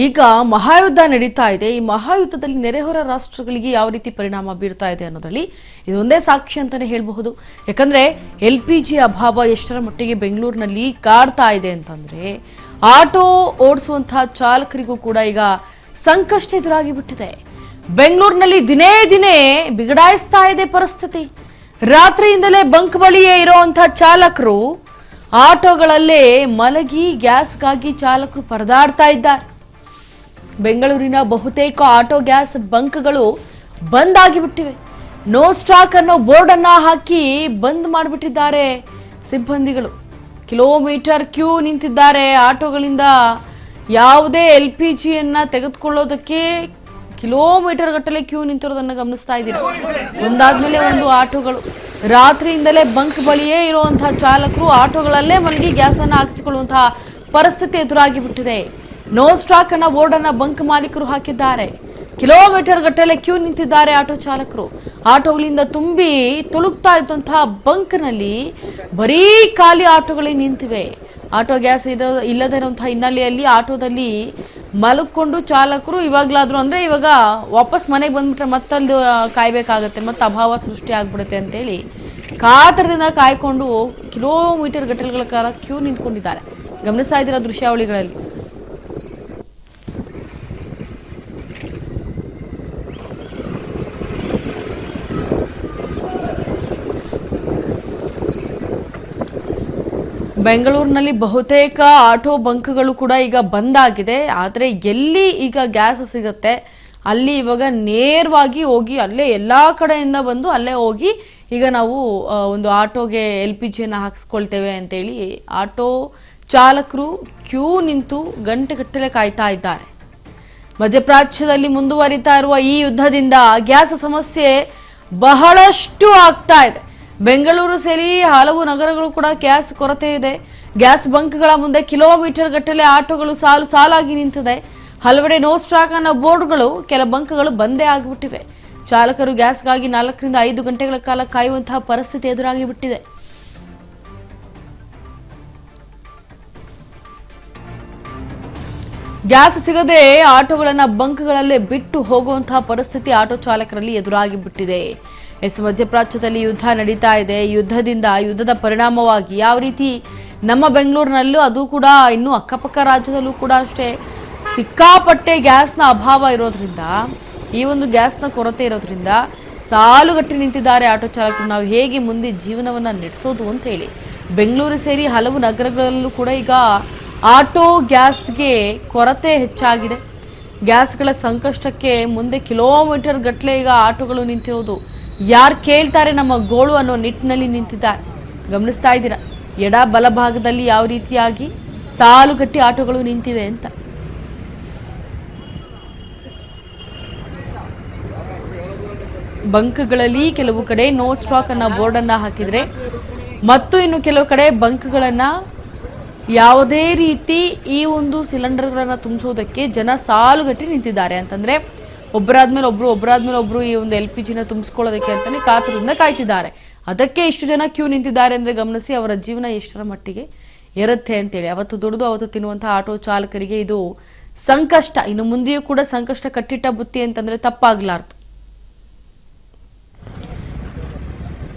ಈಗ ಮಹಾಯುದ್ಧ ನಡೀತಾ ಇದೆ. ಈ ಮಹಾಯುದ್ಧದಲ್ಲಿ ನೆರೆಹೊರ ರಾಷ್ಟ್ರಗಳಿಗೆ ಯಾವ ರೀತಿ ಪರಿಣಾಮ ಬೀರ್ತಾ ಇದೆ ಅನ್ನೋದ್ರಲ್ಲಿ ಇದೊಂದೇ ಸಾಕ್ಷಿ ಅಂತಾನೆ ಹೇಳಬಹುದು. ಯಾಕಂದ್ರೆ LPG ಅಭಾವ ಎಷ್ಟರ ಮಟ್ಟಿಗೆ ಬೆಂಗಳೂರಿನಲ್ಲಿ ಕಾಡ್ತಾ ಇದೆ ಅಂತಂದ್ರೆ ಆಟೋ ಓಡಿಸುವಂತಹ ಚಾಲಕರಿಗೂ ಕೂಡ ಈಗ ಸಂಕಷ್ಟ ಎದುರಾಗಿ ಬಿಟ್ಟಿದೆ. ಬೆಂಗಳೂರಿನಲ್ಲಿ ದಿನೇ ದಿನೇ ಬಿಗಡಾಯಿಸ್ತಾ ಇದೆ ಪರಿಸ್ಥಿತಿ. ರಾತ್ರಿಯಿಂದಲೇ ಬಂಕ್ ಬಳಿಯೇ ಇರುವಂತಹ ಚಾಲಕರು ಆಟೋಗಳಲ್ಲೇ ಮಲಗಿ ಗ್ಯಾಸ್ಗಾಗಿ ಚಾಲಕರು ಪರದಾಡ್ತಾ ಇದ್ದಾರೆ. ಬೆಂಗಳೂರಿನ ಬಹುತೇಕ ಆಟೋ ಗ್ಯಾಸ್ ಬಂಕ್ಗಳು ಬಂದ್ ಆಗಿಬಿಟ್ಟಿವೆ. ನೋ ಸ್ಟಾಕ್ ಅನ್ನೋ ಬೋರ್ಡ್ ಅನ್ನ ಹಾಕಿ ಬಂದ್ ಮಾಡಿಬಿಟ್ಟಿದ್ದಾರೆ ಸಿಬ್ಬಂದಿಗಳು. ಕಿಲೋಮೀಟರ್ ಕ್ಯೂ ನಿಂತಿದ್ದಾರೆ ಆಟೋಗಳಿಂದ. ಯಾವುದೇ LPGಯನ್ನ ತೆಗೆದುಕೊಳ್ಳೋದಕ್ಕೆ ಕಿಲೋಮೀಟರ್ ಗಟ್ಟಲೆ ಕ್ಯೂ ನಿಂತಿರೋದನ್ನ ಗಮನಿಸ್ತಾ ಇದ್ದೀರಾ. ಒಂದಾದ್ಮೇಲೆ ಒಂದು ಆಟೋಗಳು. ರಾತ್ರಿಯಿಂದಲೇ ಬಂಕ್ ಬಳಿಯೇ ಇರುವಂತಹ ಚಾಲಕರು ಆಟೋಗಳಲ್ಲೇ ಮಲಗಿ ಗ್ಯಾಸ್ ಅನ್ನ ಹಾಕಿಸಿಕೊಳ್ಳುವಂತಹ ಪರಿಸ್ಥಿತಿ ಎದುರಾಗಿ ಬಿಟ್ಟಿದೆ. ನೋ ಸ್ಟಾಕ್ ಅನ್ನ ಬೋರ್ಡ್ ಅನ್ನ ಬಂಕ್ ಮಾಲೀಕರು ಹಾಕಿದ್ದಾರೆ. ಕಿಲೋಮೀಟರ್ ಗಟ್ಟಲೆ ಕ್ಯೂ ನಿಂತಿದ್ದಾರೆ ಆಟೋ ಚಾಲಕರು. ಆಟೋಗಳಿಂದ ತುಂಬಿ ತುಳುಕ್ತಾ ಇದ್ದಂತಹ ಬಂಕ್ ನಲ್ಲಿ ಬರೀ ಖಾಲಿ ಆಟೋಗಳೇ ನಿಂತಿವೆ. ಆಟೋ ಗ್ಯಾಸ್ ಇಲ್ಲದೇ ಇರುವಂತಹ ಹಿನ್ನೆಲೆಯಲ್ಲಿ ಆಟೋದಲ್ಲಿ ಮಲಕೊಂಡು ಚಾಲಕರು ಇವಾಗ್ಲಾದ್ರು ಅಂದ್ರೆ ಇವಾಗ ವಾಪಸ್ ಮನೆಗೆ ಬಂದ್ಬಿಟ್ರೆ ಮತ್ತಲ್ಲಿ ಕಾಯ್ಬೇಕಾಗತ್ತೆ, ಮತ್ತೆ ಅಭಾವ ಸೃಷ್ಟಿ ಆಗ್ಬಿಡುತ್ತೆ ಅಂತೇಳಿ ಕಾತರದಿಂದ ಕಾಯ್ಕೊಂಡು ಕಿಲೋಮೀಟರ್ ಗಟ್ಟಲೆಗಳ ಕಾಲ ಕ್ಯೂ ನಿಂತ್ಕೊಂಡಿದ್ದಾರೆ. ಗಮನಿಸ್ತಾ ಇದ್ದೀರಾ ದೃಶ್ಯಾವಳಿಗಳಲ್ಲಿ. ಬೆಂಗಳೂರಿನಲ್ಲಿ ಬಹುತೇಕ ಆಟೋ ಬಂಕ್ಗಳು ಕೂಡ ಈಗ ಬಂದಾಗಿದೆ. ಆದರೆ ಎಲ್ಲಿ ಈಗ ಗ್ಯಾಸ್ ಸಿಗುತ್ತೆ ಅಲ್ಲಿ ಇವಾಗ ನೇರವಾಗಿ ಹೋಗಿ ಅಲ್ಲೇ ಎಲ್ಲ ಕಡೆಯಿಂದ ಬಂದು ಅಲ್ಲೇ ಹೋಗಿ ಈಗ ನಾವು ಒಂದು ಆಟೋಗೆ LPGಯನ್ನು ಹಾಕಿಸ್ಕೊಳ್ತೇವೆ ಅಂತೇಳಿ ಆಟೋ ಚಾಲಕರು ಕ್ಯೂ ನಿಂತು ಗಂಟೆಗಟ್ಟಲೆ ಕಾಯ್ತಾ ಇದ್ದಾರೆ. ಮಧ್ಯಪ್ರಾಚ್ಯದಲ್ಲಿ ಮುಂದುವರಿತಾ ಇರುವ ಈ ಯುದ್ಧದಿಂದ ಗ್ಯಾಸ್ ಸಮಸ್ಯೆ ಬಹಳಷ್ಟು ಆಗ್ತಾ ಇದೆ. ಬೆಂಗಳೂರು ಸೇರಿ ಹಲವು ನಗರಗಳು ಕೂಡ ಗ್ಯಾಸ್ ಕೊರತೆ ಇದೆ. ಗ್ಯಾಸ್ ಬಂಕ್ಗಳ ಮುಂದೆ ಕಿಲೋಮೀಟರ್ ಗಟ್ಟಲೆ ಆಟೋಗಳು ಸಾಲಾಗಿ ನಿಂತಿದೆ. ಹಲವೆಡೆ ನೋ ಸ್ಟಾಕ್ ಅನ್ನೋ ಬೋರ್ಡ್ಗಳು, ಕೆಲ ಬಂಕ್ಗಳು ಬಂದೇ ಆಗಿಬಿಟ್ಟಿವೆ. ಚಾಲಕರು ಗ್ಯಾಸ್ಗಾಗಿ 4 ರಿಂದ 5 ಗಂಟೆಗಳ ಕಾಲ ಕಾಯುವಂತಹ ಪರಿಸ್ಥಿತಿ ಎದುರಾಗಿ ಬಿಟ್ಟಿದೆ. ಗ್ಯಾಸ್ ಸಿಗದೆ ಆಟೋಗಳನ್ನ ಬಂಕ್ಗಳಲ್ಲೇ ಬಿಟ್ಟು ಹೋಗುವಂತಹ ಪರಿಸ್ಥಿತಿ ಆಟೋ ಚಾಲಕರಲ್ಲಿ ಎದುರಾಗಿ ಬಿಟ್ಟಿದೆ. ಮಧ್ಯಪ್ರಾಚ್ಯದಲ್ಲಿ ಯುದ್ಧ ನಡೀತಾ ಇದೆ. ಯುದ್ಧದ ಪರಿಣಾಮವಾಗಿ ಯಾವ ರೀತಿ ನಮ್ಮ ಬೆಂಗಳೂರಿನಲ್ಲೂ ಅದು ಕೂಡ ಇನ್ನು ಅಕ್ಕಪಕ್ಕ ರಾಜ್ಯದಲ್ಲೂ ಕೂಡ ಅಷ್ಟೇ ಸಿಕ್ಕಾಪಟ್ಟೆ ಗ್ಯಾಸ್ನ ಅಭಾವ ಇರೋದ್ರಿಂದ, ಈ ಒಂದು ಗ್ಯಾಸ್ನ ಕೊರತೆ ಇರೋದ್ರಿಂದ ಸಾಲುಗಟ್ಟಿ ನಿಂತಿದ್ದಾರೆ ಆಟೋ ಚಾಲಕರು. ನಾವು ಹೇಗೆ ಮುಂದೆ ಜೀವನವನ್ನು ನಡೆಸೋದು ಅಂತ ಹೇಳಿ ಬೆಂಗಳೂರು ಸೇರಿ ಹಲವು ನಗರಗಳಲ್ಲೂ ಕೂಡ ಈಗ ಆಟೋ ಗ್ಯಾಸ್ಗೆ ಕೊರತೆ ಹೆಚ್ಚಾಗಿದೆ. ಗ್ಯಾಸ್ಗಳ ಸಂಕಷ್ಟಕ್ಕೆ ಮುಂದೆ ಕಿಲೋಮೀಟರ್ ಗಟ್ಟಲೆ ಈಗ ಆಟೋಗಳು ನಿಂತಿರೋದು. ಯಾರು ಕೇಳ್ತಾರೆ ನಮ್ಮ ಗೋಳು ಅನ್ನೋ ನಿಟ್ಟಿನಲ್ಲಿ ನಿಂತಿದ್ದಾರೆ. ಗಮನಿಸ್ತಾ ಇದ್ದೀರಾ ಎಡ ಬಲಭಾಗದಲ್ಲಿ ಯಾವ ರೀತಿಯಾಗಿ ಸಾಲುಗಟ್ಟಿ ಆಟೋಗಳು ನಿಂತಿವೆ ಅಂತ. ಬಂಕ್ಗಳಲ್ಲಿ ಕೆಲವು ಕಡೆ ನೋ ಸ್ಟಾಕ್ ಅನ್ನೋ ಬೋರ್ಡ್ ಅನ್ನ ಹಾಕಿದ್ರೆ, ಮತ್ತು ಇನ್ನು ಕೆಲವು ಕಡೆ ಬಂಕ್ಗಳನ್ನ ಯಾವುದೇ ರೀತಿ ಈ ಒಂದು ಸಿಲಿಂಡರ್ಗಳನ್ನ ತುಂಬಿಸೋದಕ್ಕೆ ಜನ ಸಾಲುಗಟ್ಟಿ ನಿಂತಿದ್ದಾರೆ. ಅಂತಂದ್ರೆ ಒಬ್ಬರಾದ್ಮೇಲೆ ಒಬ್ರು ಈ ಒಂದು LPGನ ತುಂಬಿಸ್ಕೊಳ್ಳೋದಕ್ಕೆ ಅಂತಾನೆ ಕಾತರದಿಂದ ಕಾಯ್ತಿದ್ದಾರೆ. ಅದಕ್ಕೆ ಇಷ್ಟು ಜನ ಕ್ಯೂ ನಿಂತಿದ್ದಾರೆ ಅಂದ್ರೆ ಗಮನಿಸಿ ಅವರ ಜೀವನ ಎಷ್ಟರ ಮಟ್ಟಿಗೆ ಇರುತ್ತೆ ಅಂತೇಳಿ. ಅವತ್ತು ದುಡಿದು ಅವತ್ತು ತಿನ್ನುವಂತಹ ಆಟೋ ಚಾಲಕರಿಗೆ ಇದು ಸಂಕಷ್ಟ. ಇನ್ನು ಮುಂದೆಯೂ ಕೂಡ ಸಂಕಷ್ಟ ಕಟ್ಟಿಟ್ಟ ಬುತ್ತಿ ಅಂತಂದ್ರೆ ತಪ್ಪಾಗ್ಲಾರ್ದು.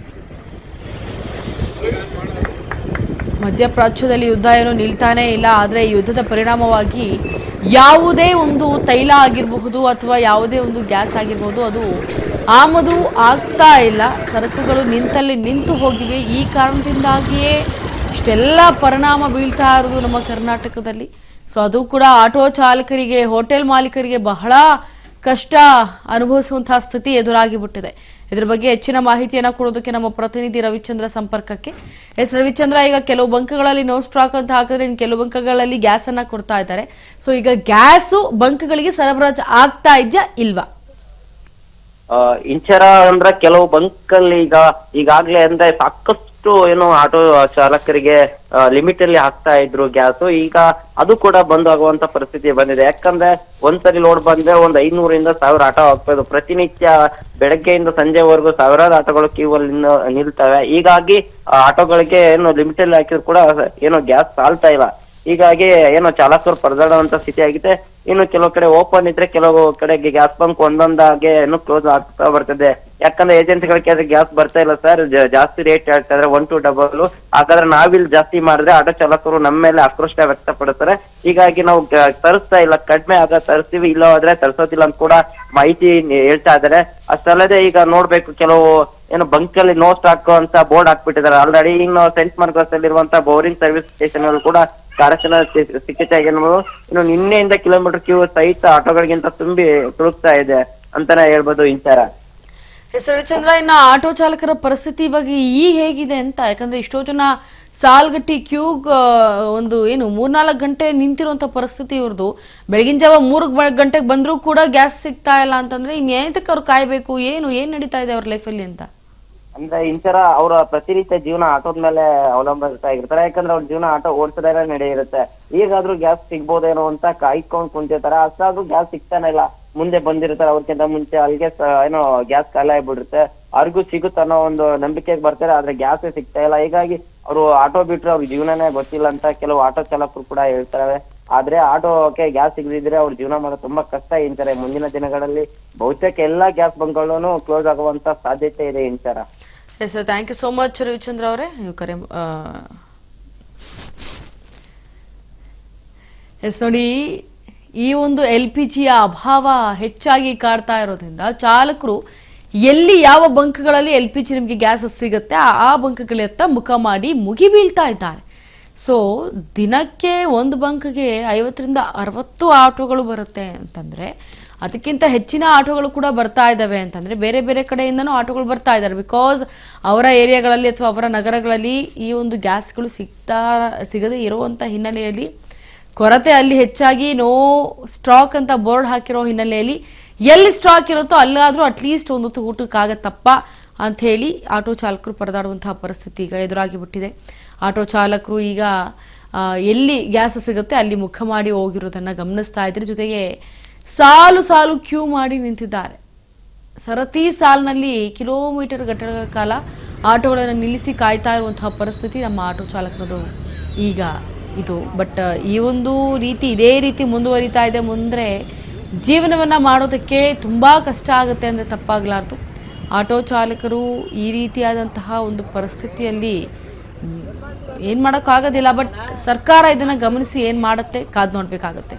ಮಧ್ಯಪ್ರಾಚ್ಯದಲ್ಲಿ ಯುದ್ಧ ಏನೋ ನಿಲ್ತಾನೇ ಇಲ್ಲ. ಆದರೆ ಈ ಯುದ್ಧದ ಪರಿಣಾಮವಾಗಿ ಯಾವುದೇ ಒಂದು ತೈಲ ಆಗಿರಬಹುದು ಅಥವಾ ಯಾವುದೇ ಒಂದು ಗ್ಯಾಸ್ ಆಗಿರ್ಬೋದು ಅದು ಆಮದು ಆಗ್ತಾ ಇಲ್ಲ. ಸರಕುಗಳು ನಿಂತಲ್ಲಿ ನಿಂತು ಹೋಗಿವೆ. ಈ ಕಾರಣದಿಂದಾಗಿಯೇ ಇಷ್ಟೆಲ್ಲ ಪರಿಣಾಮ ಬೀಳ್ತಾ ಇರೋದು ನಮ್ಮ ಕರ್ನಾಟಕದಲ್ಲಿ. ಸೊ ಅದು ಕೂಡ ಆಟೋ ಚಾಲಕರಿಗೆ, ಹೋಟೆಲ್ ಮಾಲೀಕರಿಗೆ ಬಹಳ ಕಷ್ಟ ಅನುಭವಿಸುವಂತಹ ಸ್ಥಿತಿ ಎದುರಾಗಿ ಬಿಟ್ಟಿದೆ. ಇದರ ಬಗ್ಗೆ ಹೆಚ್ಚಿನ ಮಾಹಿತಿಯನ್ನು ಕೊಡೋದಕ್ಕೆ ನಮ್ಮ ಪ್ರತಿನಿಧಿ ರವಿಚಂದ್ರ ಸಂಪರ್ಕಕ್ಕೆ. ರವಿಚಂದ್ರ, ಈಗ ಕೆಲವು ಬಂಕ್ಗಳಲ್ಲಿ ನೋ ಸ್ಟಾಕ್ ಅಂತ ಹಾಕಿದ್ರೆ ಇನ್ನು ಕೆಲವು ಬಂಕ್ಗಳಲ್ಲಿ ಗ್ಯಾಸ್ ಅನ್ನ ಕೊಡ್ತಾ ಇದ್ದಾರೆ. ಸೊ ಈಗ ಗ್ಯಾಸು ಬಂಕ್ಗಳಿಗೆ ಸರಬರಾಜು ಆಗ್ತಾ ಇದೆಯಾ ಇಲ್ವಾ? ಇಂಚರ ಅಂದ್ರೆ ಕೆಲವು ಬಂಕ್ ಅಲ್ಲಿ ಈಗಾಗ್ಲೇ ಅಂದ್ರೆ ಸಾಕಷ್ಟು ಏನು ಆಟೋ ಚಾಲಕರಿಗೆ ಲಿಮಿಟ್ ಅಲ್ಲಿ ಹಾಕ್ತಾ ಇದ್ರು ಗ್ಯಾಸ್. ಈಗ ಅದು ಕೂಡ ಬಂದ್ ಆಗುವಂತ ಪರಿಸ್ಥಿತಿ ಬಂದಿದೆ. ಯಾಕಂದ್ರೆ ಒಂದ್ಸರಿ ಲೋಡ್ ಬಂದ್ರೆ 500 ರಿಂದ 1000 ಆಟೋ ಹೋಗ್ತದೆ. ಪ್ರತಿನಿತ್ಯ ಬೆಳಗ್ಗೆಯಿಂದ ಸಂಜೆವರೆಗೂ ಸಾವಿರಾರು ಆಟೋಗಳು ಕ್ಯೂ ಅಲ್ಲಿ ನಿಲ್ತವೆ. ಹೀಗಾಗಿ ಆಟೋಗಳಿಗೆ ಏನು ಲಿಮಿಟ್ ಅಲ್ಲಿ ಹಾಕಿದ್ರು ಕೂಡ ಏನು ಗ್ಯಾಸ್ ಸಾಲ್ತಾ ಇಲ್ಲ. ಹೀಗಾಗಿ ಏನೋ ಚಾಲಕರು ಪರದಾಡುವಂತ ಸ್ಥಿತಿ ಆಗಿದೆ. ಇನ್ನು ಕೆಲವು ಕಡೆ ಓಪನ್ ಇದ್ರೆ ಕೆಲವು ಕಡೆಗೆ ಗ್ಯಾಸ್ ಬಂಕ್ ಒಂದೊಂದಾಗೆ ಏನು ಕ್ಲೋಸ್ ಆಗ್ತಾ ಬರ್ತದೆ. ಯಾಕಂದ್ರೆ ಏಜೆನ್ಸಿಗಳ ಕೇಳಿದ್ರೆ ಗ್ಯಾಸ್ ಬರ್ತಾ ಇಲ್ಲ ಸರ್, ಜಾಸ್ತಿ ರೇಟ್ ಹೇಳ್ತಾ ಇದ್ರೆ 1 to 2. ಹಾಗಾದ್ರೆ ನಾವಿಲ್ಲಿ ಜಾಸ್ತಿ ಮಾಡಿದ್ರೆ ಆಟೋ ಚಾಲಕರು ನಮ್ಮ ಮೇಲೆ ಆಕ್ರೋಶ ವ್ಯಕ್ತಪಡ್ತಾರೆ. ಹೀಗಾಗಿ ನಾವು ತರಿಸ್ತಾ ಇಲ್ಲ, ಕಡಿಮೆ ಆಗ ತರಿಸ್ತೀವಿ, ಇಲ್ಲ ಹೋದ್ರೆ ತರಿಸೋದಿಲ್ಲ ಅಂತ ಕೂಡ ಮಾಹಿತಿ ಹೇಳ್ತಾ ಇದಾರೆ. ಅಷ್ಟಲ್ಲದೆ ಈಗ ನೋಡ್ಬೇಕು, ಕೆಲವು ಏನು ಬಂಕ್ ಅಲ್ಲಿ ನೋ ಸ್ಟಾಕ್ ಅಂತ ಬೋರ್ಡ್ ಹಾಕ್ಬಿಟ್ಟಿದ್ದಾರೆ ಆಲ್ರೆಡಿ. ಇನ್ನು ಸೆಂಟ್ ಮಾರ್ಕಸ್ ಅಲ್ಲಿರುವಂತ ಬೋರಿಂಗ್ ಸರ್ವಿಸ್ ಸ್ಟೇಷನ್ ಗಳು ಕೂಡ ಕಾರ್ಯಾಚರಣೆ ಸಿಕ್ಕಿದೆ ಎನ್ನುವುದು. ಇನ್ನು ನಿನ್ನೆಯಿಂದ ಕಿಲೋಮೀಟರ್ ಕ್ಯೂ ಸಹಿತ ಆಟೋಗಳಿಗಿಂತ ತುಂಬಿ ತುಳುಕ್ತಾ ಇದೆ ಅಂತಾನೆ ಹೇಳ್ಬೋದು ಇಂಚಾರ. ಚಂದ್ರ, ಇನ್ನು ಆಟೋ ಚಾಲಕರ ಪರಿಸ್ಥಿತಿ ಇವಾಗ ಹೇಗಿದೆ ಅಂತ, ಯಾಕಂದ್ರೆ ಇಷ್ಟೋ ಜನ ಸಾಲ್ಗಟ್ಟಿ ಕ್ಯೂಗ್ ಒಂದು ಏನು 3-4 ಗಂಟೆ ನಿಂತಿರುವಂತ ಪರಿಸ್ಥಿತಿ ಇವ್ರದ್ದು. ಬೆಳಗಿನ ಜಾವ 3 ಗಂಟೆಗೆ ಬಂದರೂ ಕೂಡ ಗ್ಯಾಸ್ ಸಿಗ್ತಾ ಇಲ್ಲ ಅಂತಂದ್ರೆ ಇನ್ನೇತಕ್ಕೆ ಅವ್ರು ಕಾಯ್ಬೇಕು, ಏನ್ ನಡೀತಾ ಇದೆ ಅವ್ರ ಲೈಫಲ್ಲಿ ಅಂತ? ಅಂದ್ರೆ ಇಂತರ ಅವರ ಪ್ರತಿನಿತ್ಯ ಜೀವನ ಆಟೋದ ಮೇಲೆ ಅವಲಂಬಿಸ್ತಾ ಇರ್ತಾರೆ. ಯಾಕಂದ್ರೆ ಅವ್ರ ಜೀವನ ಆಟೋ ಓಡಿಸೋದೇ ನಡೆಯಿರುತ್ತೆ. ಈಗಾದ್ರೂ ಗ್ಯಾಸ್ ಸಿಗ್ಬೋದೇನೋ ಅಂತ ಕಾಯ್ಕೊಂಡ್ ಕುಂತಿರ್ತಾರೆ. ಅಷ್ಟಾದ್ರೂ ಗ್ಯಾಸ್ ಸಿಗ್ತಾನೆ ಇಲ್ಲ. ಮುಂದೆ ಬಂದಿರ್ತಾರೆ, ಅವ್ರಿಗಿಂತ ಮುಂಚೆ ಅಲ್ಲಿಗೆ ಏನೋ ಗ್ಯಾಸ್ ಖಾಲಿ ಆಗ್ಬಿಡುತ್ತೆ, ಅವ್ರಿಗೂ ಸಿಗುತ್ತೆ ಅನ್ನೋ ಒಂದು ನಂಬಿಕೆಗೆ ಬರ್ತಾರೆ. ಆದ್ರೆ ಗ್ಯಾಸ್ ಸಿಗ್ತಾ ಇಲ್ಲ. ಹೀಗಾಗಿ ಅವರು ಆಟೋ ಬಿಟ್ರೆ ಅವ್ರ ಜೀವನನೇ ಗೊತ್ತಿಲ್ಲ ಅಂತ ಕೆಲವು ಆಟೋ ಚಾಲಕರು ಕೂಡ ಹೇಳ್ತಾರೆ. ಆದ್ರೆ ಆಟೋಕ್ಕೆ ಗ್ಯಾಸ್ ಸಿಗದಿದ್ರೆ ಅವ್ರ ಜೀವನ ಮಾಡೋದು ತುಂಬಾ ಕಷ್ಟ ಇಂತಾರೆ. ಮುಂದಿನ ದಿನಗಳಲ್ಲಿ ಬಹುತೇಕ ಎಲ್ಲಾ ಗ್ಯಾಸ್ ಬಂಕ್ಗಳನ್ನು ಕ್ಲೋಸ್ ಆಗುವಂತ ಸಾಧ್ಯತೆ ಇದೆ ಇಂಚಾರ. Yes sir, thank you so much Ravichandra ಅವರೇ, ನೀವು ಕರೆ. ಎಸ್ ನೋಡಿ, ಈ ಒಂದು LPG ಅಭಾವ ಹೆಚ್ಚಾಗಿ ಕಾಡ್ತಾ ಇರೋದ್ರಿಂದ ಚಾಲಕರು ಎಲ್ಲಿ ಯಾವ ಬಂಕ್ಗಳಲ್ಲಿ LPG ನಿಮಗೆ ಗ್ಯಾಸ್ ಸಿಗುತ್ತೆ ಆ ಬಂಕ್ಗಳತ್ತ ಮುಖ ಮಾಡಿ ಮುಗಿ ಬೀಳ್ತಾ ಇದ್ದಾರೆ. ಸೊ ದಿನಕ್ಕೆ ಒಂದು ಬಂಕ್ಗೆ 50ರಿಂದ 60 ಆಟೋಗಳು ಬರುತ್ತೆ ಅಂತಂದರೆ, ಅದಕ್ಕಿಂತ ಹೆಚ್ಚಿನ ಆಟೋಗಳು ಕೂಡ ಬರ್ತಾ ಇದ್ದಾವೆ ಅಂತಂದರೆ ಬೇರೆ ಬೇರೆ ಕಡೆಯಿಂದನೂ ಆಟೋಗಳು ಬರ್ತಾ ಇದ್ದಾರೆ. ಬಿಕಾಸ್ ಅವರ ಏರಿಯಾಗಳಲ್ಲಿ ಅಥವಾ ಅವರ ನಗರಗಳಲ್ಲಿ ಈ ಒಂದು ಗ್ಯಾಸ್ಗಳು ಸಿಗದೇ ಇರುವಂಥ ಹಿನ್ನೆಲೆಯಲ್ಲಿ, ಕೊರತೆ ಅಲ್ಲಿ ಹೆಚ್ಚಾಗಿ ನೋ ಸ್ಟಾಕ್ ಅಂತ ಬೋರ್ಡ್ ಹಾಕಿರೋ ಹಿನ್ನೆಲೆಯಲ್ಲಿ ಎಲ್ಲಿ ಸ್ಟಾಕ್ ಇರುತ್ತೋ ಅಲ್ಲಾದರೂ ಅಟ್ಲೀಸ್ಟ್ ಒಂದು ಊಟಕ್ಕಾಗತ್ತಪ್ಪ ಅಂಥೇಳಿ ಆಟೋ ಚಾಲಕರು ಪರದಾಡುವಂತಹ ಪರಿಸ್ಥಿತಿ ಈಗ ಎದುರಾಗಿ ಬಿಟ್ಟಿದೆ. ಆಟೋ ಚಾಲಕರು ಈಗ ಎಲ್ಲಿ ಗ್ಯಾಸ್ ಸಿಗುತ್ತೆ ಅಲ್ಲಿ ಮುಖ ಮಾಡಿ ಹೋಗಿರೋದನ್ನು ಗಮನಿಸ್ತಾ ಇದ್ದಾರೆ. ಜೊತೆಗೆ ಸಾಲು ಸಾಲು ಕ್ಯೂ ಮಾಡಿ ನಿಂತಿದ್ದಾರೆ. ಸರತಿ ಸಾಲಿನಲ್ಲಿ ಕಿಲೋಮೀಟರ್ ಗಟ್ಟಗಳ ಕಾಲ ಆಟೋಗಳನ್ನು ನಿಲ್ಲಿಸಿ ಕಾಯ್ತಾ ಇರುವಂತಹ ಪರಿಸ್ಥಿತಿ ನಮ್ಮ ಆಟೋ ಚಾಲಕರದು ಈಗ ಇದು. ಬಟ್ ಈ ಒಂದು ರೀತಿ ಇದೇ ರೀತಿ ಮುಂದುವರಿತಾ ಇದೆ. ಮುಂದೆ ಜೀವನವನ್ನು ಮಾಡೋದಕ್ಕೆ ತುಂಬ ಕಷ್ಟ ಆಗುತ್ತೆ ಅಂದರೆ ತಪ್ಪಾಗಲಾರ್ದು. ಆಟೋ ಚಾಲಕರು ಈ ರೀತಿಯಾದಂತಹ ಒಂದು ಪರಿಸ್ಥಿತಿಯಲ್ಲಿ ಏನು ಮಾಡೋಕ್ಕಾಗೋದಿಲ್ಲ. ಬಟ್ ಸರ್ಕಾರ ಇದನ್ನು ಗಮನಿಸಿ ಏನು ಮಾಡುತ್ತೆ ಕಾದು ನೋಡಬೇಕಾಗತ್ತೆ.